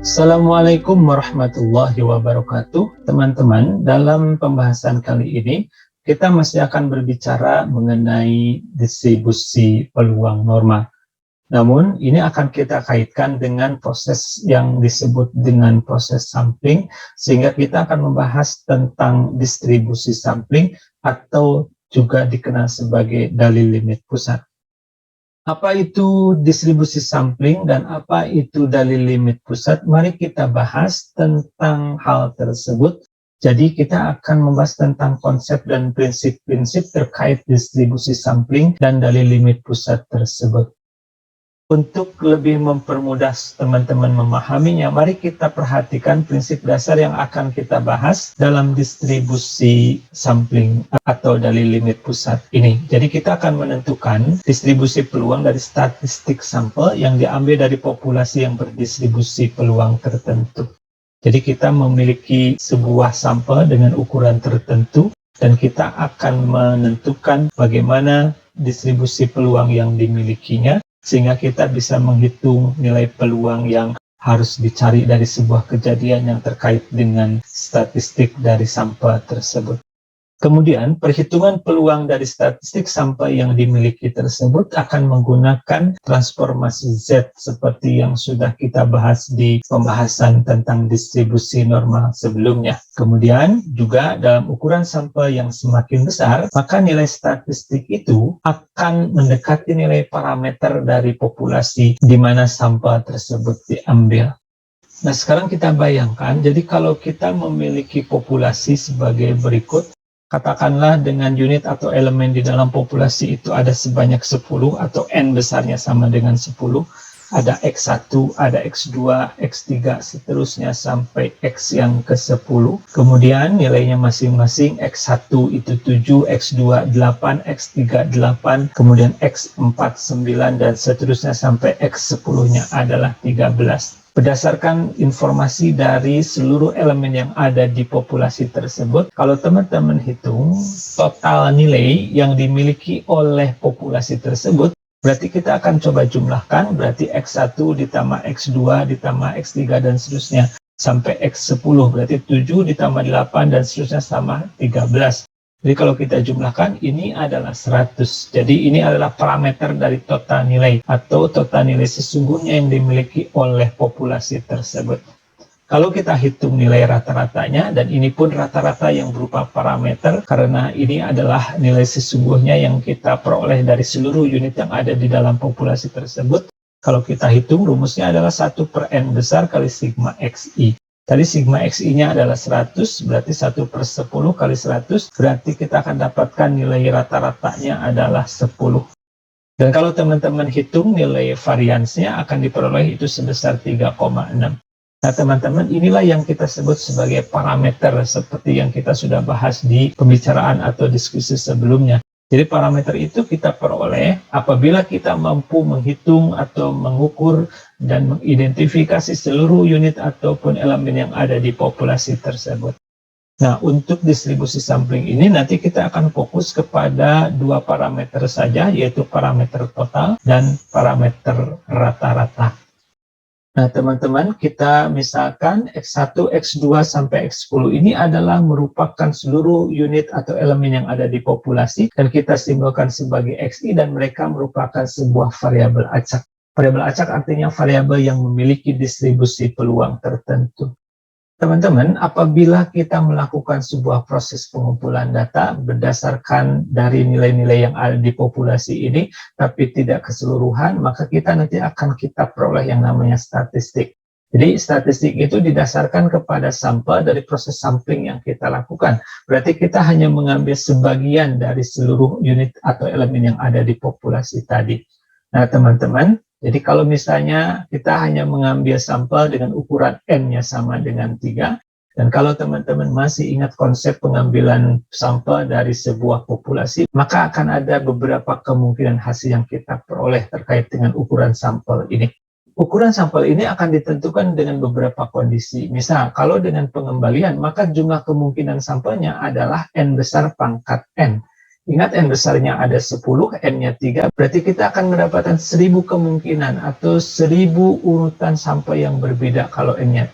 Assalamualaikum warahmatullahi wabarakatuh. Teman-teman, dalam pembahasan kali ini kita masih akan berbicara mengenai distribusi peluang norma. Namun, ini akan kita kaitkan dengan proses yang disebut dengan proses sampling, sehingga kita akan membahas tentang distribusi sampling atau juga dikenal sebagai dalil limit pusat. Apa itu distribusi sampling dan apa itu dalil limit pusat? Mari kita bahas tentang hal tersebut. Jadi kita akan membahas tentang konsep dan prinsip-prinsip terkait distribusi sampling dan dalil limit pusat tersebut. Untuk lebih mempermudah teman-teman memahaminya, mari kita perhatikan prinsip dasar yang akan kita bahas dalam distribusi sampling atau dalil limit pusat ini. Jadi kita akan menentukan distribusi peluang dari statistik sampel yang diambil dari populasi yang berdistribusi peluang tertentu. Jadi kita memiliki sebuah sampel dengan ukuran tertentu dan kita akan menentukan bagaimana distribusi peluang yang dimilikinya, sehingga kita bisa menghitung nilai peluang yang harus dicari dari sebuah kejadian yang terkait dengan statistik dari sampel tersebut. Kemudian, perhitungan peluang dari statistik sampel yang dimiliki tersebut akan menggunakan transformasi Z seperti yang sudah kita bahas di pembahasan tentang distribusi normal sebelumnya. Kemudian, juga dalam ukuran sampel yang semakin besar, maka nilai statistik itu akan mendekati nilai parameter dari populasi di mana sampel tersebut diambil. Nah, sekarang kita bayangkan, jadi kalau kita memiliki populasi sebagai berikut, katakanlah dengan unit atau elemen di dalam populasi itu ada sebanyak 10 atau N besarnya sama dengan 10. Ada X1, ada X2, X3, seterusnya sampai X yang ke-10. Kemudian nilainya masing-masing X1 itu 7, X2 8, X3 8, kemudian X4 9, dan seterusnya sampai X10-nya adalah 13. Berdasarkan informasi dari seluruh elemen yang ada di populasi tersebut, kalau teman-teman hitung total nilai yang dimiliki oleh populasi tersebut, berarti kita akan coba jumlahkan, berarti X1 ditambah X2 ditambah X3 dan seterusnya sampai X10, berarti 7 ditambah 8 dan seterusnya sama 13. Jadi kalau kita jumlahkan, ini adalah 100. Jadi ini adalah parameter dari total nilai atau total nilai sesungguhnya yang dimiliki oleh populasi tersebut. Kalau kita hitung nilai rata-ratanya, dan ini pun rata-rata yang berupa parameter, karena ini adalah nilai sesungguhnya yang kita peroleh dari seluruh unit yang ada di dalam populasi tersebut. Kalau kita hitung, rumusnya adalah 1/N besar kali sigma XI. Tadi sigma XI-nya adalah 100, berarti 1/10 kali 100, berarti kita akan dapatkan nilai rata-ratanya adalah 10. Dan kalau teman-teman hitung nilai variansnya akan diperoleh itu sebesar 3,6. Nah teman-teman, inilah yang kita sebut sebagai parameter seperti yang kita sudah bahas di pembicaraan atau diskusi sebelumnya. Jadi parameter itu kita peroleh apabila kita mampu menghitung atau mengukur dan mengidentifikasi seluruh unit ataupun elemen yang ada di populasi tersebut. Nah, untuk distribusi sampling ini nanti kita akan fokus kepada dua parameter saja, yaitu parameter total dan parameter rata-rata. Nah, teman-teman, kita misalkan X1, X2, sampai X10 ini adalah merupakan seluruh unit atau elemen yang ada di populasi, dan kita simbolkan sebagai XI, dan mereka merupakan sebuah variabel acak. Variabel acak artinya variabel yang memiliki distribusi peluang tertentu. Teman-teman, apabila kita melakukan sebuah proses pengumpulan data berdasarkan dari nilai-nilai yang ada di populasi ini, tapi tidak keseluruhan, maka kita nanti akan kita peroleh yang namanya statistik. Jadi statistik itu didasarkan kepada sampel dari proses sampling yang kita lakukan. Berarti kita hanya mengambil sebagian dari seluruh unit atau elemen yang ada di populasi tadi. Nah teman-teman, jadi kalau misalnya kita hanya mengambil sampel dengan ukuran N-nya sama dengan 3, dan kalau teman-teman masih ingat konsep pengambilan sampel dari sebuah populasi, maka akan ada beberapa kemungkinan hasil yang kita peroleh terkait dengan ukuran sampel ini. Ukuran sampel ini akan ditentukan dengan beberapa kondisi. Misal, kalau dengan pengembalian, maka jumlah kemungkinan sampelnya adalah N besar pangkat N. Ingat N besarnya ada 10, N-nya 3, berarti kita akan mendapatkan 1000 kemungkinan atau 1000 urutan sampel yang berbeda kalau N-nya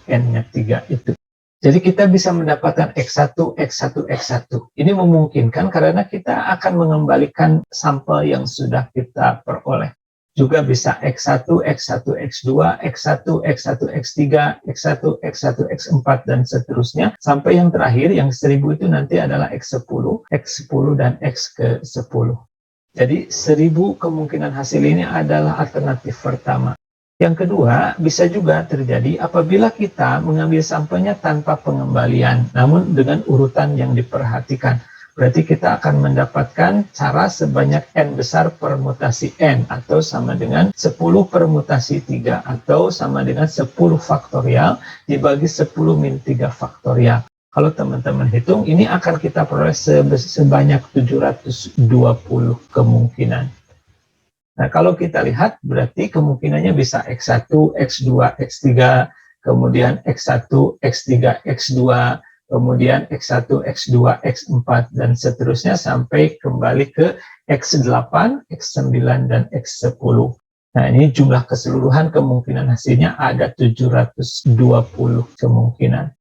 3 itu. Jadi kita bisa mendapatkan X1, X1, X1. Ini memungkinkan karena kita akan mengembalikan sampel yang sudah kita peroleh. Juga bisa X1, X1, X2, X1, X1, X3, X1, X1, X4, dan seterusnya. Sampai yang terakhir, yang 1000 itu nanti adalah X10, X10, dan X ke 10. Jadi 1000 kemungkinan hasil ini adalah alternatif pertama. Yang kedua, bisa juga terjadi apabila kita mengambil sampelnya tanpa pengembalian, namun dengan urutan yang diperhatikan. Berarti kita akan mendapatkan cara sebanyak N besar permutasi N, atau sama dengan 10 permutasi 3, atau sama dengan 10 faktorial dibagi 10 min 3 faktorial. Kalau teman-teman hitung, ini akan kita peroleh sebanyak 720 kemungkinan. Nah, kalau kita lihat, berarti kemungkinannya bisa X1, X2, X3, kemudian X1, X3, X2, kemudian X1, X2, X4, dan seterusnya sampai kembali ke X8, X9, dan X10. Nah, ini jumlah keseluruhan kemungkinan hasilnya ada 720 kemungkinan.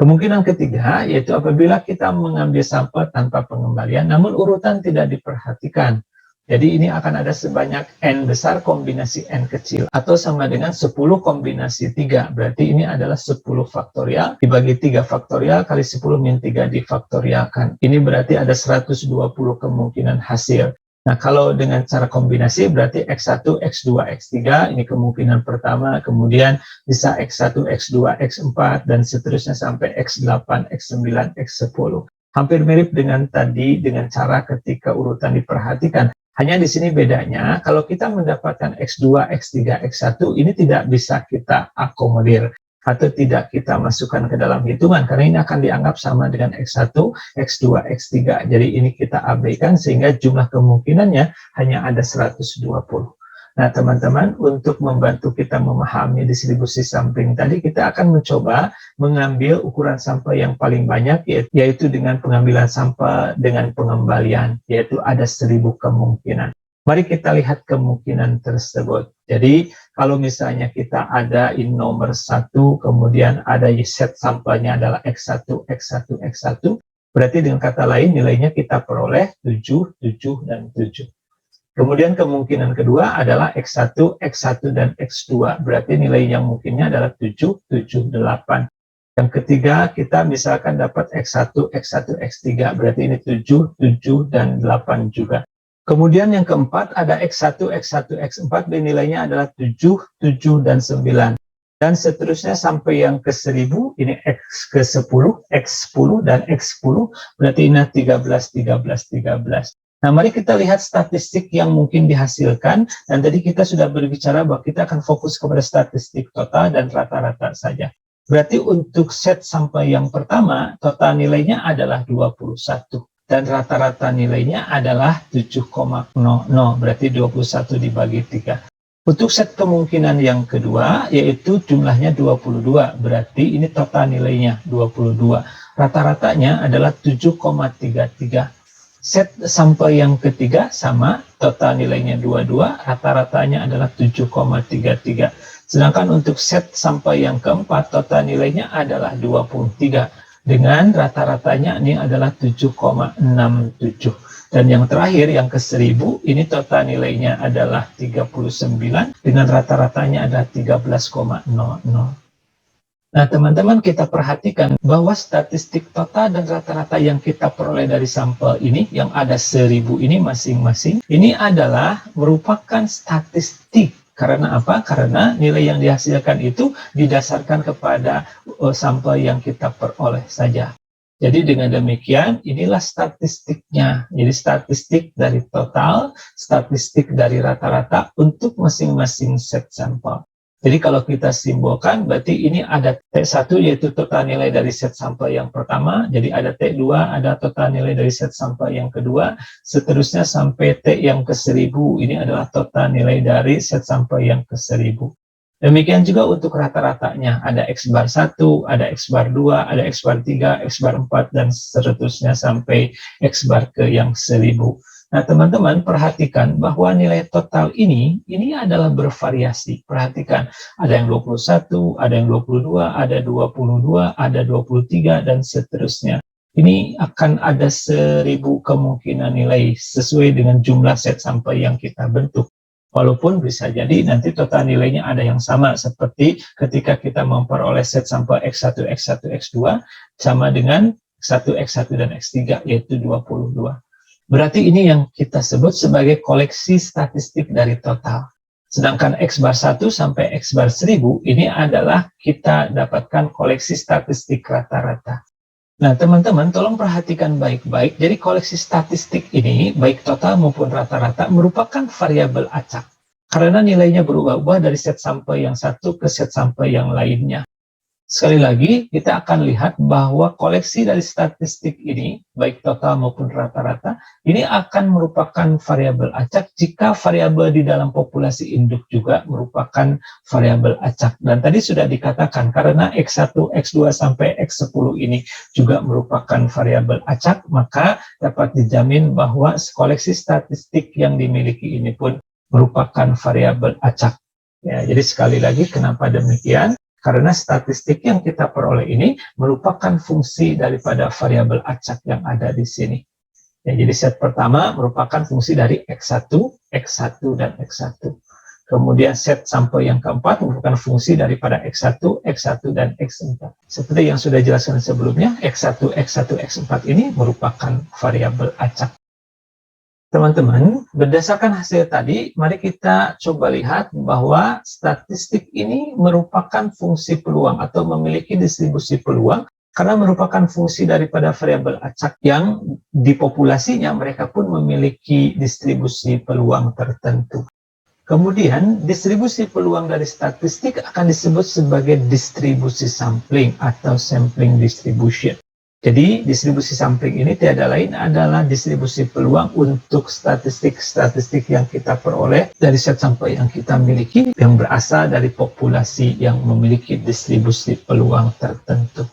Kemungkinan ketiga, yaitu apabila kita mengambil sampel tanpa pengembalian, namun urutan tidak diperhatikan. Jadi ini akan ada sebanyak N besar kombinasi N kecil, atau sama dengan 10 kombinasi 3. Berarti ini adalah 10 faktorial dibagi 3 faktorial kali 10 min 3 difaktorialkan. Ini berarti ada 120 kemungkinan hasil. Nah, kalau dengan cara kombinasi berarti X1, X2, X3, ini kemungkinan pertama, kemudian bisa X1, X2, X4, dan seterusnya sampai X8, X9, X10. Hampir mirip dengan tadi dengan cara ketika urutan diperhatikan. Hanya di sini bedanya, kalau kita mendapatkan X2, X3, X1, ini tidak bisa kita akomodir atau tidak kita masukkan ke dalam hitungan, karena ini akan dianggap sama dengan X1, X2, X3. Jadi ini kita abaikan sehingga jumlah kemungkinannya hanya ada 120. Nah, teman-teman, untuk membantu kita memahami distribusi sampling tadi, kita akan mencoba mengambil ukuran sampel yang paling banyak, yaitu dengan pengambilan sampel dengan pengembalian, yaitu ada 1000 kemungkinan. Mari kita lihat kemungkinan tersebut. Jadi, kalau misalnya kita ada in nomor 1, kemudian ada set sampelnya adalah X1, X1, X1, berarti dengan kata lain nilainya kita peroleh 7, 7, dan 7. Kemudian kemungkinan kedua adalah X1, X1, dan X2. Berarti nilai yang mungkinnya adalah 7, 7, 8. Yang ketiga, kita misalkan dapat X1, X1, X3. Berarti ini 7, 7, dan 8 juga. Kemudian yang keempat ada X1, X1, X4. Dan nilainya adalah 7, 7, dan 9. Dan seterusnya sampai yang ke 1000, ini X ke 10, X10, dan X10. Berarti ini 13, 13, 13. Nah, mari kita lihat statistik yang mungkin dihasilkan, dan tadi kita sudah berbicara bahwa kita akan fokus kepada statistik total dan rata-rata saja. Berarti untuk set sampel yang pertama, total nilainya adalah 21, dan rata-rata nilainya adalah 7,00, berarti 21 dibagi 3. Untuk set kemungkinan yang kedua, yaitu jumlahnya 22, berarti ini total nilainya 22. Rata-ratanya adalah 7,33. Set sampel yang ketiga sama, total nilainya 22, rata-ratanya adalah 7,33. Sedangkan untuk set sampel yang keempat, total nilainya adalah 23. Dengan rata-ratanya ini adalah 7,67. Dan yang terakhir, yang ke 1000, ini total nilainya adalah 39, dengan rata-ratanya adalah 13,00. Nah, teman-teman, kita perhatikan bahwa statistik total dan rata-rata yang kita peroleh dari sampel ini, yang ada 1000 ini masing-masing, ini adalah merupakan statistik. Karena apa? Karena nilai yang dihasilkan itu didasarkan kepada sampel yang kita peroleh saja. Jadi dengan demikian, inilah statistiknya. Jadi statistik dari total, statistik dari rata-rata untuk masing-masing set sampel. Jadi kalau kita simbolkan, berarti ini ada T1 yaitu total nilai dari set sampel yang pertama, jadi ada T2, ada total nilai dari set sampel yang kedua, seterusnya sampai T yang ke 1000, ini adalah total nilai dari set sampel yang ke 1000. Demikian juga untuk rata-ratanya, ada X bar 1, ada X bar 2, ada X bar 3, X bar 4, dan seterusnya sampai X bar ke yang 1000. Nah, teman-teman perhatikan bahwa nilai total ini adalah bervariasi. Perhatikan, ada yang 21, ada yang 22, ada 22, ada 23, dan seterusnya. Ini akan ada 1000 kemungkinan nilai sesuai dengan jumlah set sampel yang kita bentuk. Walaupun bisa jadi nanti total nilainya ada yang sama, seperti ketika kita memperoleh set sampel X1, X1, X2 sama dengan X1, X1, dan X3, yaitu 22. Berarti ini yang kita sebut sebagai koleksi statistik dari total. Sedangkan X bar 1 sampai X bar 1000 ini adalah kita dapatkan koleksi statistik rata-rata. Nah, teman-teman, tolong perhatikan baik-baik. Jadi, koleksi statistik ini, baik total maupun rata-rata, merupakan variabel acak. Karena nilainya berubah-ubah dari set sampel yang satu ke set sampel yang lainnya. Sekali lagi, kita akan lihat bahwa koleksi dari statistik ini, baik total maupun rata-rata, ini akan merupakan variabel acak jika variabel di dalam populasi induk juga merupakan variabel acak. Dan tadi sudah dikatakan, karena X1, X2, sampai X10 ini juga merupakan variabel acak, maka dapat dijamin bahwa koleksi statistik yang dimiliki ini pun merupakan variabel acak. Ya, jadi sekali lagi, kenapa demikian? Karena statistik yang kita peroleh ini merupakan fungsi daripada variabel acak yang ada di sini. Ya, jadi set pertama merupakan fungsi dari X1, X1, dan X1. Kemudian set sampel yang keempat merupakan fungsi daripada X1, X1, dan X4. Seperti yang sudah dijelaskan sebelumnya, X1, X1, X4 ini merupakan variabel acak. Teman-teman, berdasarkan hasil tadi, mari kita coba lihat bahwa statistik ini merupakan fungsi peluang atau memiliki distribusi peluang karena merupakan fungsi daripada variabel acak yang di populasinya mereka pun memiliki distribusi peluang tertentu. Kemudian, distribusi peluang dari statistik akan disebut sebagai distribusi sampling atau sampling distribution. Jadi, distribusi sampling ini tiada lain adalah distribusi peluang untuk statistik-statistik yang kita peroleh dari set sampel yang kita miliki yang berasal dari populasi yang memiliki distribusi peluang tertentu.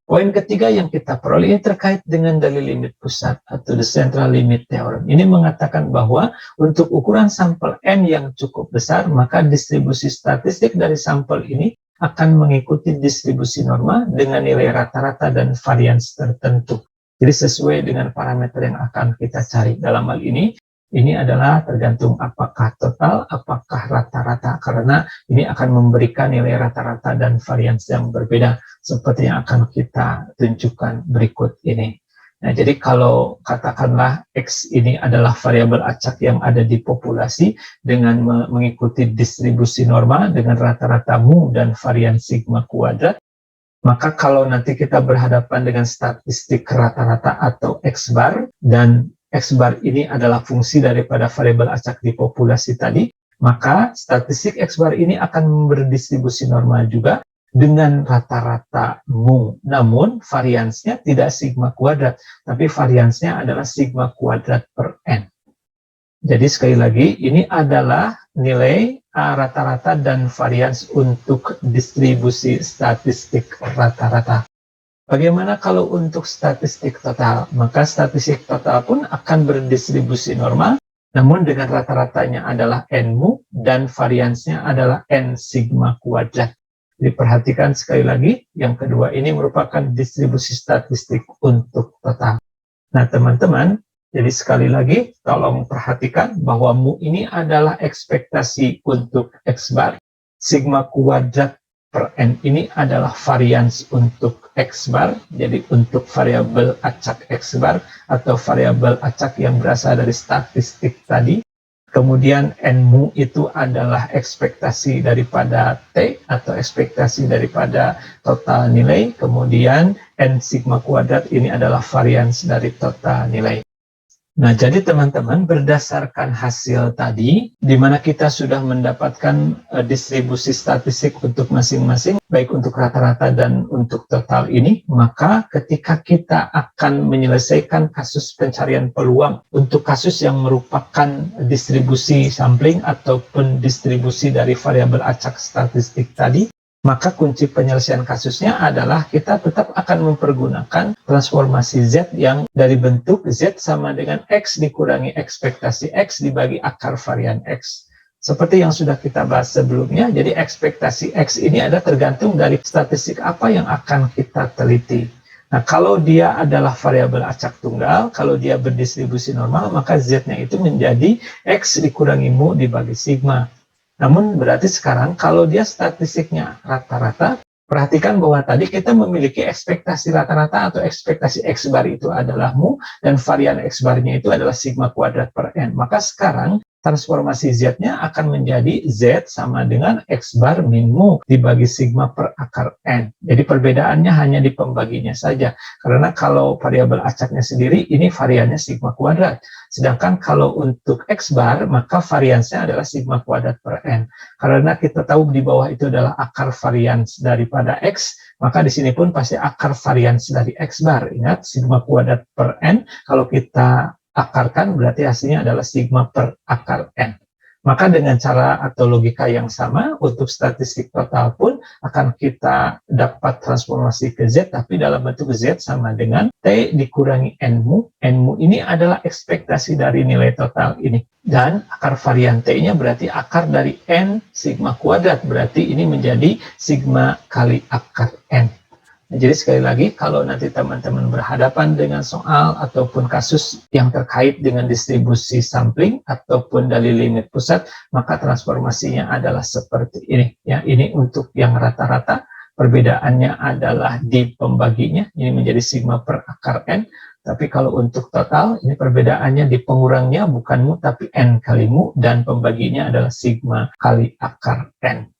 Poin ketiga yang kita peroleh ini terkait dengan dalil limit pusat atau the central limit theorem. Ini mengatakan bahwa untuk ukuran sampel N yang cukup besar, maka distribusi statistik dari sampel ini akan mengikuti distribusi norma dengan nilai rata-rata dan varians tertentu. Jadi sesuai dengan parameter yang akan kita cari. Dalam hal ini adalah tergantung apakah total, apakah rata-rata, karena ini akan memberikan nilai rata-rata dan varians yang berbeda, seperti yang akan kita tunjukkan berikut ini. Nah, jadi kalau katakanlah X ini adalah variabel acak yang ada di populasi dengan mengikuti distribusi norma dengan rata-rata mu dan varian sigma kuadrat, maka kalau nanti kita berhadapan dengan statistik rata-rata atau X bar, dan X bar ini adalah fungsi daripada variabel acak di populasi tadi, maka statistik X bar ini akan berdistribusi norma juga dengan rata-rata mu. Namun variansnya tidak sigma kuadrat, tapi variansnya adalah sigma kuadrat per N. Jadi sekali lagi, ini adalah nilai rata-rata dan varians untuk distribusi statistik rata-rata. Bagaimana kalau untuk statistik total? Maka statistik total pun akan berdistribusi normal, namun dengan rata-ratanya adalah N mu dan variansnya adalah N sigma kuadrat. Diperhatikan sekali lagi, yang kedua ini merupakan distribusi statistik untuk total. Nah, teman-teman, jadi sekali lagi, tolong perhatikan bahwa mu ini adalah ekspektasi untuk X bar. Sigma kuadrat per N ini adalah varians untuk X bar, jadi untuk variabel acak X bar atau variabel acak yang berasal dari statistik tadi. Kemudian N mu itu adalah ekspektasi daripada T atau ekspektasi daripada total nilai. Kemudian N sigma kuadrat ini adalah varians dari total nilai. Nah, jadi teman-teman, berdasarkan hasil tadi, di mana kita sudah mendapatkan distribusi statistik untuk masing-masing, baik untuk rata-rata dan untuk total ini, maka ketika kita akan menyelesaikan kasus pencarian peluang untuk kasus yang merupakan distribusi sampling ataupun distribusi dari variabel acak statistik tadi, maka kunci penyelesaian kasusnya adalah kita tetap akan mempergunakan transformasi Z yang dari bentuk Z sama dengan X dikurangi ekspektasi X dibagi akar varian X. Seperti yang sudah kita bahas sebelumnya, jadi ekspektasi X ini ada tergantung dari statistik apa yang akan kita teliti. Nah, kalau dia adalah variabel acak tunggal, kalau dia berdistribusi normal, maka Z-nya itu menjadi X dikurangi mu dibagi sigma. Namun berarti sekarang kalau dia statistiknya rata-rata, perhatikan bahwa tadi kita memiliki ekspektasi rata-rata atau ekspektasi X bar itu adalah mu, dan varian X barnya itu adalah sigma kuadrat per N. Maka sekarang transformasi Z-nya akan menjadi Z sama dengan X bar min mu dibagi sigma per akar N. Jadi perbedaannya hanya di pembaginya saja. Karena kalau variabel acaknya sendiri, ini variannya sigma kuadrat. Sedangkan kalau untuk X bar, maka variansnya adalah sigma kuadrat per N. Karena kita tahu di bawah itu adalah akar varians daripada X, maka di sini pun pasti akar varians dari X bar. Ingat, sigma kuadrat per N, kalau kita akarkan berarti hasilnya adalah sigma per akar N. Maka dengan cara atau logika yang sama, untuk statistik total pun akan kita dapat transformasi ke Z, tapi dalam bentuk Z sama dengan T dikurangi N mu. N mu ini adalah ekspektasi dari nilai total ini. Dan akar varian T-nya berarti akar dari N sigma kuadrat, berarti ini menjadi sigma kali akar N. Jadi sekali lagi, kalau nanti teman-teman berhadapan dengan soal ataupun kasus yang terkait dengan distribusi sampling ataupun dalil limit pusat, maka transformasinya adalah seperti ini. Ya, ini untuk yang rata-rata, perbedaannya adalah di pembaginya, ini menjadi sigma per akar N. Tapi kalau untuk total, ini perbedaannya di pengurangnya bukan mu, tapi N kali mu, dan pembaginya adalah sigma kali akar N.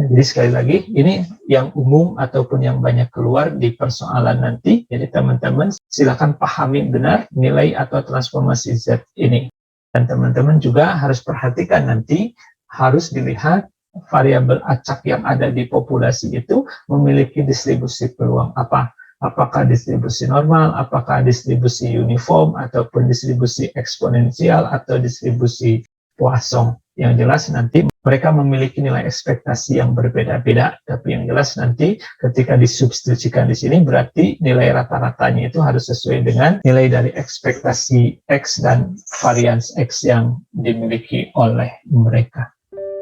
Jadi sekali lagi, ini yang umum ataupun yang banyak keluar di persoalan nanti. Jadi teman-teman silakan pahami benar nilai atau transformasi Z ini. Dan teman-teman juga harus perhatikan nanti, harus dilihat variabel acak yang ada di populasi itu memiliki distribusi peluang apa. Apakah distribusi normal, apakah distribusi uniform, ataupun distribusi eksponensial, atau distribusi Poisson. Yang jelas nanti mereka memiliki nilai ekspektasi yang berbeda-beda, tapi yang jelas nanti ketika disubstitusikan di sini berarti nilai rata-ratanya itu harus sesuai dengan nilai dari ekspektasi X dan varians X yang dimiliki oleh mereka.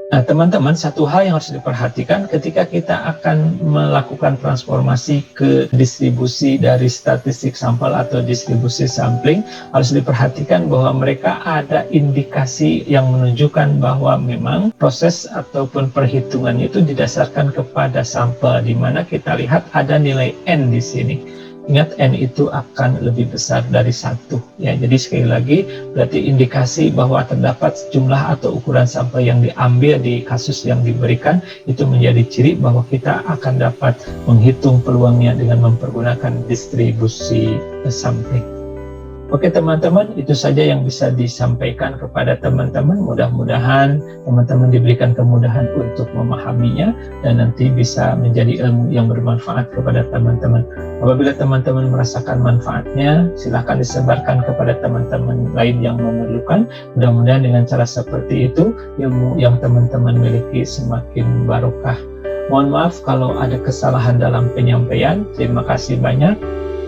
Nah, teman-teman, satu hal yang harus diperhatikan ketika kita akan melakukan transformasi ke distribusi dari statistik sampel atau distribusi sampling, harus diperhatikan bahwa mereka ada indikasi yang menunjukkan bahwa memang proses ataupun perhitungannya itu didasarkan kepada sampel, di mana kita lihat ada nilai N di sini. Ingat, N itu akan lebih besar dari 1. Ya, jadi sekali lagi, berarti indikasi bahwa terdapat jumlah atau ukuran sampel yang diambil di kasus yang diberikan, itu menjadi ciri bahwa kita akan dapat menghitung peluangnya dengan mempergunakan distribusi sampling. Oke teman-teman, itu saja yang bisa disampaikan kepada teman-teman. Mudah-mudahan teman-teman diberikan kemudahan untuk memahaminya dan nanti bisa menjadi ilmu yang bermanfaat kepada teman-teman. Apabila teman-teman merasakan manfaatnya, silakan disebarkan kepada teman-teman lain yang memerlukan. Mudah-mudahan dengan cara seperti itu, ilmu yang teman-teman miliki semakin barokah. Mohon maaf kalau ada kesalahan dalam penyampaian. Terima kasih banyak.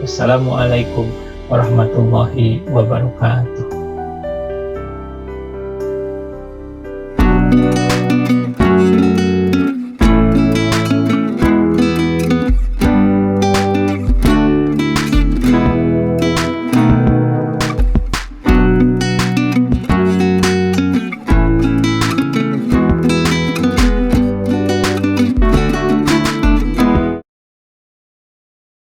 Wassalamualaikum warahmatullahi wabarakatuh.